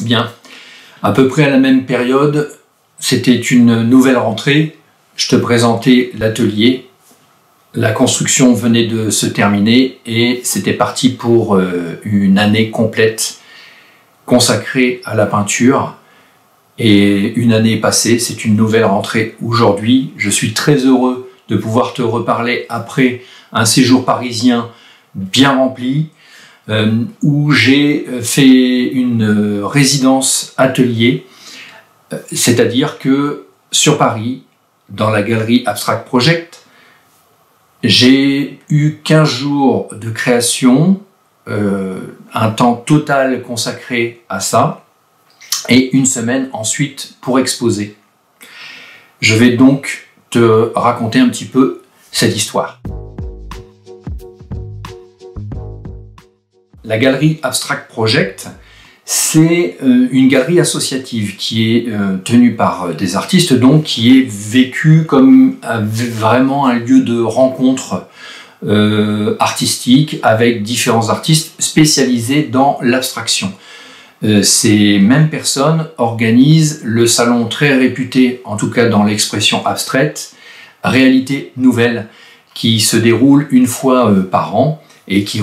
Bien, à peu près à la même période, c'était une nouvelle rentrée. Je te présentais l'atelier. La construction venait de se terminer et c'était parti pour une année complète consacrée à la peinture. Et une année est passée, c'est une nouvelle rentrée aujourd'hui. Je suis très heureux de pouvoir te reparler après un séjour parisien bien rempli, où j'ai fait une résidence atelier, c'est-à-dire que sur Paris, dans la galerie Abstract Project, j'ai eu 15 jours de création, un temps total consacré à ça, et une semaine ensuite pour exposer. Je vais donc te raconter un petit peu cette histoire. La galerie Abstract Project, c'est une galerie associative qui est tenue par des artistes, donc qui est vécue comme vraiment un lieu de rencontre artistique avec différents artistes spécialisés dans l'abstraction. Ces mêmes personnes organisent le salon très réputé, en tout cas dans l'expression abstraite, Réalité Nouvelle, qui se déroule une fois par an et qui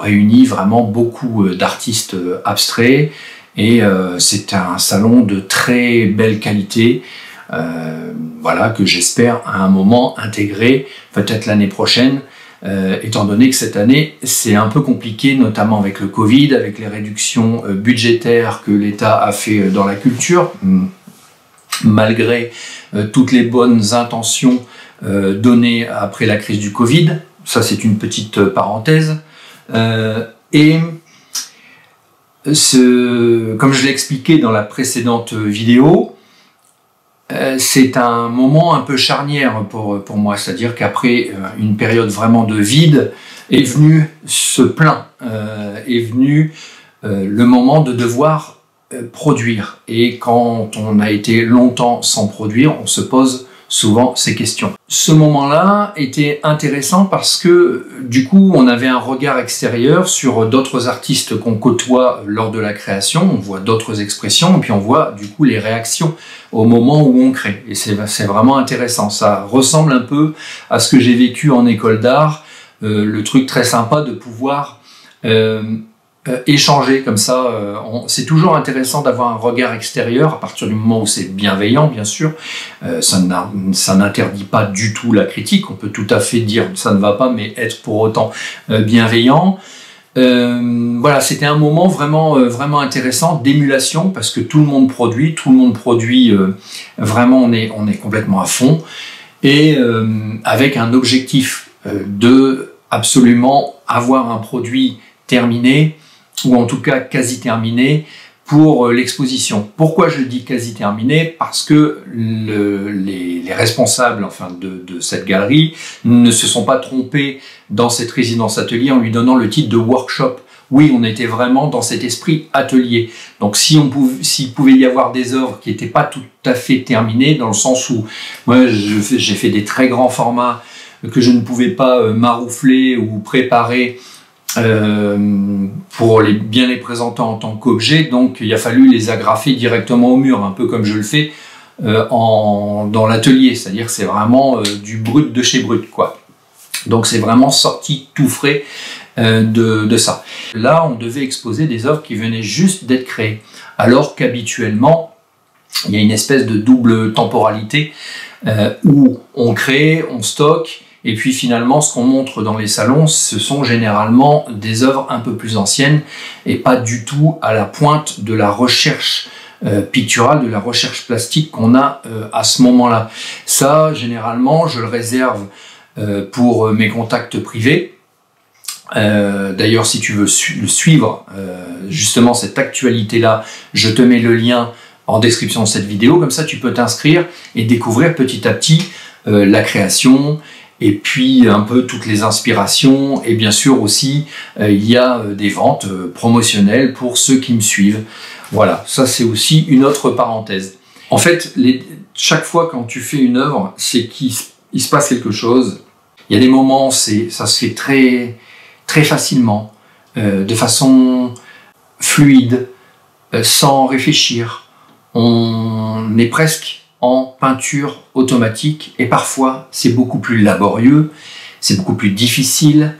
réunit vraiment beaucoup d'artistes abstraits. Et c'est un salon de très belle qualité, voilà, que j'espère à un moment intégrer, peut-être l'année prochaine, étant donné que cette année c'est un peu compliqué, notamment avec le Covid, avec les réductions budgétaires que l'État a fait dans la culture, malgré toutes les bonnes intentions données après la crise du Covid. Ça, c'est une petite parenthèse. Comme je l'ai expliqué dans la précédente vidéo, c'est un moment un peu charnière pour moi. C'est-à-dire qu'après une période vraiment de vide, est venu ce plein, est venu le moment de devoir produire. Et quand on a été longtemps sans produire, on se pose souvent ces questions. Ce moment-là était intéressant parce que du coup on avait un regard extérieur sur d'autres artistes qu'on côtoie lors de la création, on voit d'autres expressions et puis on voit du coup les réactions au moment où on crée. Et c'est vraiment intéressant, ça ressemble un peu à ce que j'ai vécu en école d'art, le truc très sympa de pouvoir échanger comme ça. C'est toujours intéressant d'avoir un regard extérieur à partir du moment où c'est bienveillant, bien sûr. Ça n'interdit pas du tout la critique. On peut tout à fait dire ça ne va pas, mais être pour autant bienveillant. Voilà, c'était un moment vraiment intéressant d'émulation parce que tout le monde produit, vraiment on est complètement à fond et avec un objectif de absolument avoir un produit terminé, ou en tout cas quasi terminé, pour l'exposition. Pourquoi je dis quasi terminé? Parce que les responsables de cette galerie ne se sont pas trompés dans cette résidence atelier en lui donnant le titre de workshop. Oui, on était vraiment dans cet esprit atelier. Donc s'il pouvait y avoir des œuvres qui n'étaient pas tout à fait terminées, dans le sens où moi j'ai fait des très grands formats que je ne pouvais pas maroufler ou préparer pour bien les présenter en tant qu'objet, donc il a fallu les agrafer directement au mur, un peu comme je le fais dans l'atelier, c'est-à-dire que c'est vraiment du brut de chez brut, quoi. Donc c'est vraiment sorti tout frais de ça. Là, on devait exposer des œuvres qui venaient juste d'être créées, alors qu'habituellement, il y a une espèce de double temporalité où on crée, on stocke, et puis finalement, ce qu'on montre dans les salons, ce sont généralement des œuvres un peu plus anciennes et pas du tout à la pointe de la recherche picturale, de la recherche plastique qu'on a à ce moment-là. Ça, généralement, je le réserve pour mes contacts privés. D'ailleurs, si tu veux suivre justement cette actualité-là, je te mets le lien en description de cette vidéo. Comme ça, tu peux t'inscrire et découvrir petit à petit la création, et puis un peu toutes les inspirations, et bien sûr aussi il y a des ventes promotionnelles pour ceux qui me suivent. Voilà, ça c'est aussi une autre parenthèse. En fait, chaque fois quand tu fais une œuvre, c'est qu'il se passe quelque chose. Il y a des moments, ça se fait très facilement, de façon fluide, sans réfléchir. On est presque en peinture automatique et parfois c'est beaucoup plus laborieux, c'est beaucoup plus difficile,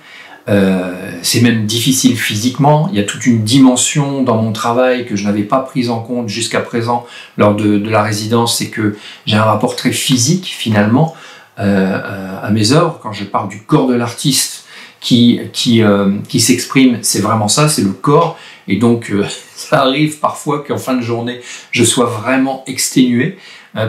c'est même difficile physiquement. Il y a toute une dimension dans mon travail que je n'avais pas prise en compte jusqu'à présent lors de la résidence, c'est que j'ai un rapport très physique finalement à mes œuvres. Quand je parle du corps de l'artiste qui s'exprime, c'est vraiment ça, c'est le corps. Et donc ça arrive parfois qu'en fin de journée je sois vraiment exténué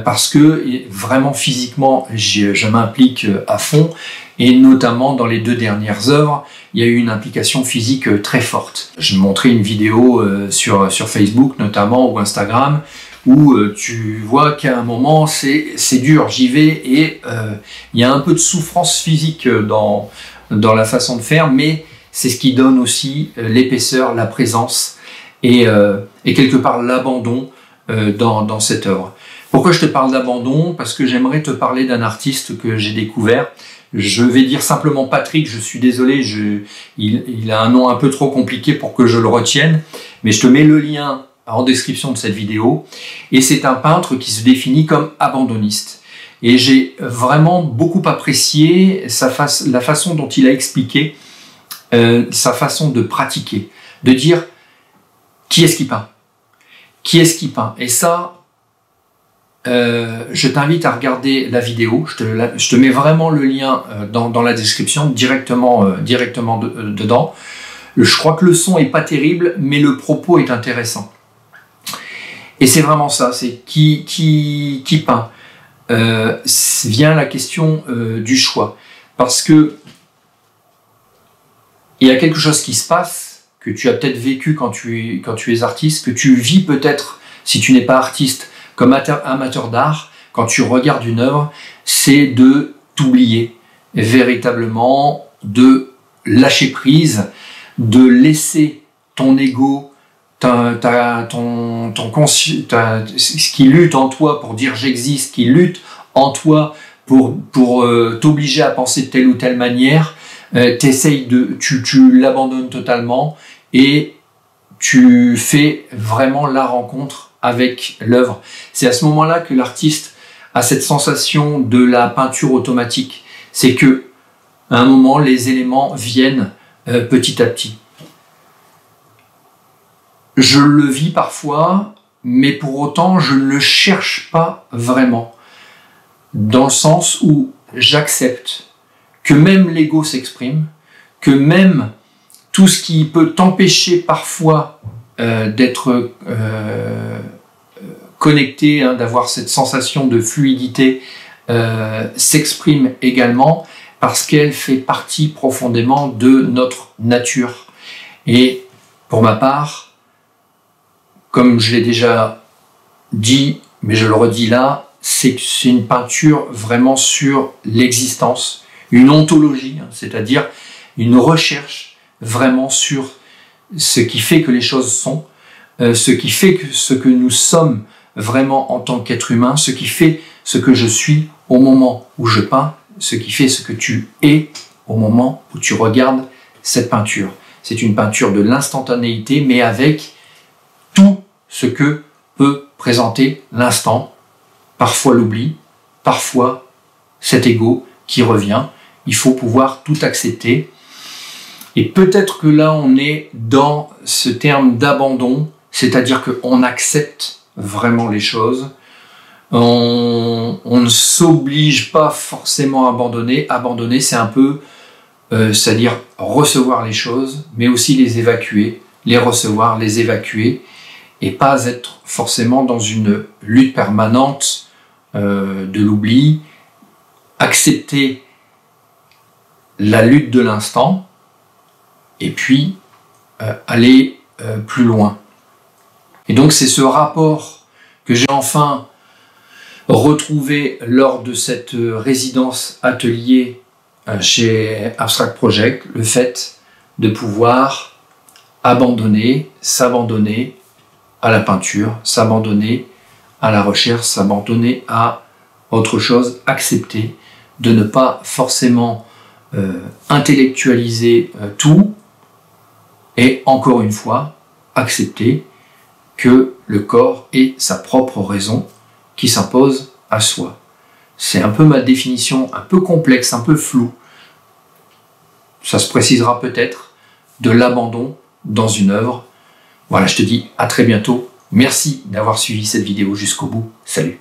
parce que vraiment physiquement je m'implique à fond, et notamment dans les 2 dernières œuvres il y a eu une implication physique très forte. Je montrais une vidéo sur Facebook notamment ou Instagram où tu vois qu'à un moment c'est dur, j'y vais et il y a un peu de souffrance physique dans la façon de faire, mais c'est ce qui donne aussi l'épaisseur, la présence et quelque part l'abandon dans cette œuvre. Pourquoi je te parle d'abandon? Parce que j'aimerais te parler d'un artiste que j'ai découvert. Je vais dire simplement Patrick, je suis désolé, il a un nom un peu trop compliqué pour que je le retienne, mais je te mets le lien en description de cette vidéo. Et c'est un peintre qui se définit comme abandonniste. Et j'ai vraiment beaucoup apprécié la façon dont il a expliqué sa façon de pratiquer, de dire qui est-ce qui peint, qui est-ce qui peint. Et ça, je t'invite à regarder la vidéo, je te mets vraiment le lien dans la description, directement dedans. Je crois que le son est pas terrible, mais le propos est intéressant. Et c'est vraiment ça, c'est qui peint. Vient la question du choix, parce que il y a quelque chose qui se passe, que tu as peut-être vécu quand tu es artiste, que tu vis peut-être si tu n'es pas artiste, comme amateur d'art, quand tu regardes une œuvre, c'est de t'oublier, véritablement, de lâcher prise, de laisser ton ego, ce qui lutte en toi pour dire j'existe, qui lutte en toi pour t'obliger à penser de telle ou telle manière, tu l'abandonnes totalement et tu fais vraiment la rencontre avec l'œuvre. C'est à ce moment-là que l'artiste a cette sensation de la peinture automatique. C'est que à un moment, les éléments viennent petit à petit. Je le vis parfois, mais pour autant, je ne le cherche pas vraiment. Dans le sens où j'accepte que même l'ego s'exprime, que même tout ce qui peut t'empêcher parfois d'être connecté, d'avoir cette sensation de fluidité, s'exprime également parce qu'elle fait partie profondément de notre nature. Et pour ma part, comme je l'ai déjà dit, mais je le redis là, c'est une peinture vraiment sur l'existence, une ontologie, c'est-à-dire une recherche vraiment sur ce qui fait que les choses sont, ce qui fait que ce que nous sommes vraiment en tant qu'être humain, ce qui fait ce que je suis au moment où je peins, ce qui fait ce que tu es au moment où tu regardes cette peinture. C'est une peinture de l'instantanéité, mais avec tout ce que peut présenter l'instant, parfois l'oubli, parfois cet ego qui revient. Il faut pouvoir tout accepter. Et peut-être que là, on est dans ce terme d'abandon, c'est-à-dire qu'on accepte vraiment les choses. On ne s'oblige pas forcément à abandonner. Abandonner, c'est un peu, c'est-à-dire recevoir les choses, mais aussi les évacuer, les recevoir, les évacuer, et pas être forcément dans une lutte permanente de l'oubli. Accepter la lutte de l'instant, et puis aller plus loin. Et donc c'est ce rapport que j'ai enfin retrouvé lors de cette résidence atelier chez Abstract Project, le fait de pouvoir abandonner, s'abandonner à la peinture, s'abandonner à la recherche, s'abandonner à autre chose, accepter de ne pas forcément intellectualiser tout, et encore une fois, accepter que le corps est sa propre raison qui s'impose à soi. C'est un peu ma définition, un peu complexe, un peu floue. Ça se précisera peut-être, de l'abandon dans une œuvre. Voilà, je te dis à très bientôt. Merci d'avoir suivi cette vidéo jusqu'au bout. Salut!